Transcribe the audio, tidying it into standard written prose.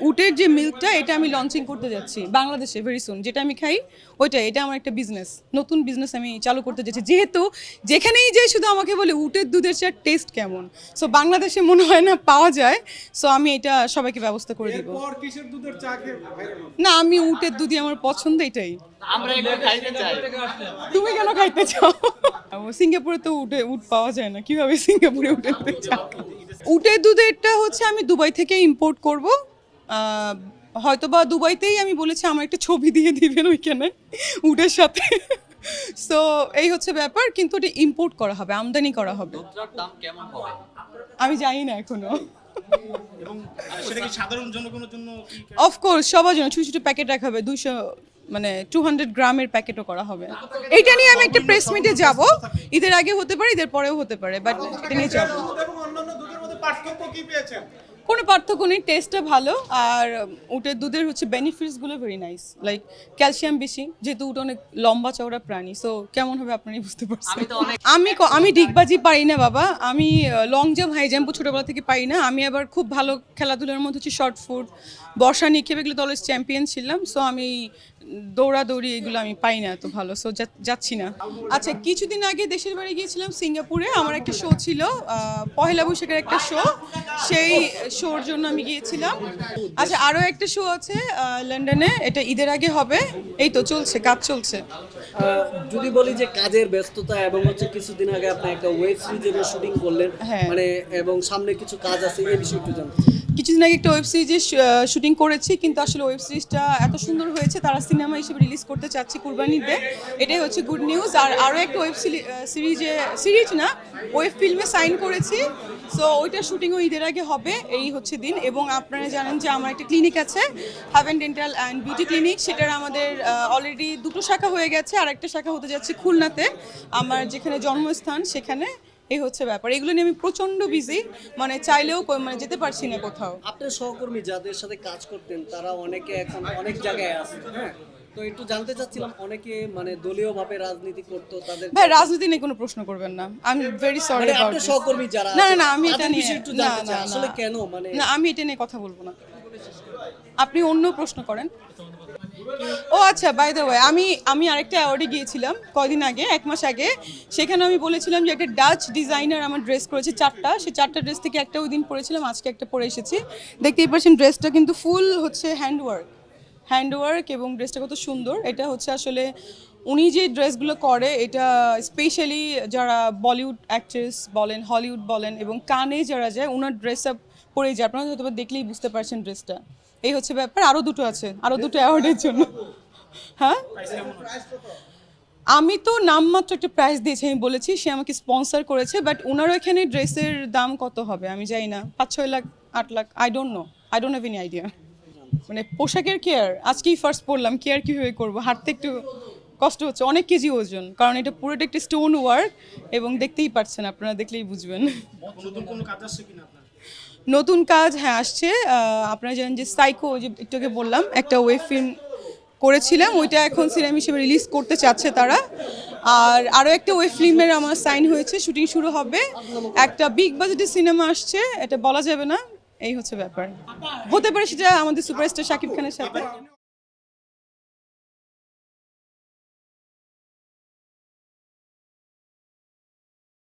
উটের যে মিল্কটা এটা আমি লঞ্চিং করতে যাচ্ছি বাংলাদেশে ভেরি সুন, যেটা আমি খাই ওইটা, এটা আমার একটা বিজনেস, নতুন বিজনেস আমি চালু করতে যাচ্ছি। যেহেতু যেখানেই যাই শুধু আমাকে বলে উটের দুধের চার টেস্ট কেমন, সো বাংলাদেশে মনে হয় না পাওয়া যায়, সো আমি এটা সবাইকে ব্যবস্থা করে দিব। না, আমি উটের দুধই আমার পছন্দ, এটাই। তুমি কেন খাইতে চাও? সিঙ্গাপুরে তো উট পাওয়া যায় না, কিভাবে সিঙ্গাপুরে উটের দুধের চা? উটের দুধেরটা হচ্ছে আমি দুবাই থেকে ইম্পোর্ট করব, হয়তোবা দুবাইতেই আমি বলেছি আমার একটা ছবি দিয়ে দিবেন ওইখানে উটের সাথে। সো এই হচ্ছে ব্যাপার, কিন্তু এটা ইম্পোর্ট করা হবে, আমদানি করা হবে। আমি জানি না এখনো। এবং সেটা কি সাধারণ জনগণের জন্য? অফকোর্স সবার জন্য ছোট ছোট প্যাকেট রাখা হবে, 200 মানে 200 গ্রামের প্যাকেটও করা হবে। এটা নিয়ে আমি একটা প্রেস মিটে যাব, ঈদের আগে হতে পারে, ঈদের পরেও হতে পারে, বাট এটা নিয়ে যাবো। কোনো পার্থক্য নেই, টেস্টটা ভালো, আর উটের দুধের হচ্ছে বেনিফিটসগুলো ভেরি নাইস, লাইক ক্যালসিয়াম বেশি, যেহেতু উট অনেক লম্বা চওড়া প্রাণী, সো কেমন হবে আপনারাই বুঝতে পারছেন। আমি ডিগবাজি পারি না বাবা, আমি লং জাম্প হাই জাম্প ছোটোবেলা থেকে পারি না। আমি আবার খুব ভালো খেলাধুলার মধ্যে হচ্ছে শর্ট ফুট, বর্ষা নিক্ষেপ, এগুলো তো অলওয়েজ চ্যাম্পিয়ন ছিলাম, সো আমি দৌড়াদৌড়ি এগুলো আমি পাই না এত ভালো, সো যাচ্ছি না। আচ্ছা, কিছুদিন আগে দেশের বাড়ি গিয়েছিলাম সিঙ্গাপুরে, আমার একটা শো ছিল, পহেলা বৈশাখের একটা শো, সেই শোর জন্য আমি গিয়েছিলাম। আচ্ছা, আরও একটা শো আছে লন্ডনে, এটা ঈদের আগে হবে, এই তো চলছে, কাজ চলছে। যদি বলি যে কাজের ব্যস্ততা এবং হচ্ছে কিছুদিন আগে আপনি একটা ওয়েব সিরিজের শুটিং করলেন, হ্যাঁ। মানে এবং সামনে কিছু কাজ আছে, এই বিষয়ে একটু জানতে চাই। কিছুদিন আগে একটা ওয়েব সিরিজের শুটিং করেছি, কিন্তু আসলে ওয়েব সিরিজটা এত সুন্দর হয়েছে তারা সিনেমা হিসেবে রিলিজ করতে চাচ্ছে কুরবানিতে, এটাই হচ্ছে গুড নিউজ। আর আরও একটা ওয়েব সিরিজ না, ওয়েব ফিল্মে সাইন করেছি, সো ওইটা শুটিংও ঈদের আগে হবে, এই হচ্ছে দিন। এবং আপনারা জানেন যে আমার একটা ক্লিনিক আছে, Haven dental and beauty clinic, সেটার আমাদের অলরেডি 2টো শাখা হয়ে গেছে, আর একটা শাখা হতে যাচ্ছে খুলনাতে, আমার যেখানে জন্মস্থান সেখানে। এই হচ্ছে ব্যাপার, এগুলো নিয়ে আমি প্রচন্ড বিজি, মানে চাইলেও মানে যেতে পারছি না কোথাও। আপনার সহকর্মী যাদের সাথে কাজ করতেন তারা অনেকে এখন অনেক জায়গায় আছে, হ্যাঁ, তো একটু জানতে চাচ্ছিলাম, অনেকে মানে দলীয়ভাবে রাজনীতি করতো, তাদের ভাই রাজনীতি নিয়ে কোনো প্রশ্ন করবেন না, আমি ভেরি সরি মানে অ্যাবাউট আপনার দিস। সহকর্মী যারা না আছে, না আমি এটা তাদের নিয়ে বিষয়ে একটু না জানতে চাই, না আসলে কেন মানে না, আমি এটা নিয়ে কথা বলবো না, আপনি অন্য প্রশ্ন করেন। ও আচ্ছা, বাই দ্য ওয়ে, আমি আরেকটা অ্যাওয়ার্ডে গিয়েছিলাম কয়দিন আগে, 1 মাস আগে, সেখানে আমি বলেছিলাম যে একটা ডাচ ডিজাইনার আমার ড্রেস করেছে 4টা, সেই 4টা ড্রেস থেকে একটা ওই দিন পরেছিলাম, আজকে একটা পরে এসেছি। দেখতেই পাচ্ছেন ড্রেসটা কিন্তু ফুল হচ্ছে হ্যান্ডওয়ার্ক এবং ড্রেসটা কত সুন্দর। এটা হচ্ছে আসলে উনি যে ড্রেসগুলো করে, এটা স্পেশালি যারা বলিউড অ্যাক্ট্রেস বলেন, হলিউড বলেন, এবং কানে যারা যায় ওনার ড্রেস আপ পরে যায়, আপনারা হয়তো দেখলেই বুঝতে পারছেন ড্রেসটা। এই হচ্ছে ব্যাপার, আরও 2টো আছে, আরও 2টো অ্যাওয়ার্ডের জন্য। হ্যাঁ, আমি তো নামমাত্র একটা প্রাইস দিয়েছি, আমি বলেছি সে আমাকে স্পন্সর করেছে, বাট ওনারও এখানে ড্রেসের দাম কত হবে আমি জানি না, 5-6 lakh 8 lakh, I don't have any idea. মানে পোশাকের কেয়ার আজকেই ফার্স্ট পড়লাম, কেয়ার কীভাবে করবো, হাঁটতে একটু কষ্ট হচ্ছে, অনেক কেজি ওজন, কারণ এটা পুরোটা একটা স্টোন ওয়ার্ক, এবং দেখতেই পাচ্ছেন, আপনারা দেখলেই বুঝবেন। নতুন কোনো কাজ আসছে কিনা আপনার? নতুন কাজ হ্যাঁ আসছে, আপনারা জানেন যে সাইকো, যে একটু আগে বললাম একটা ওয়েব ফিল্ম করেছিলাম, ওইটা এখন সিনেমা হিসেবে রিলিজ করতে চাচ্ছে তারা। আর আরও একটা ওয়েব ফিল্মের আমার সাইন হয়েছে, শুটিং শুরু হবে, একটা বিগ বাজেটের সিনেমা আসছে, এটা বলা যাবে না, এই হচ্ছে ব্যাপার, হতে পারে সেটা আমাদের সুপারস্টার শাকিব খানের সাথে।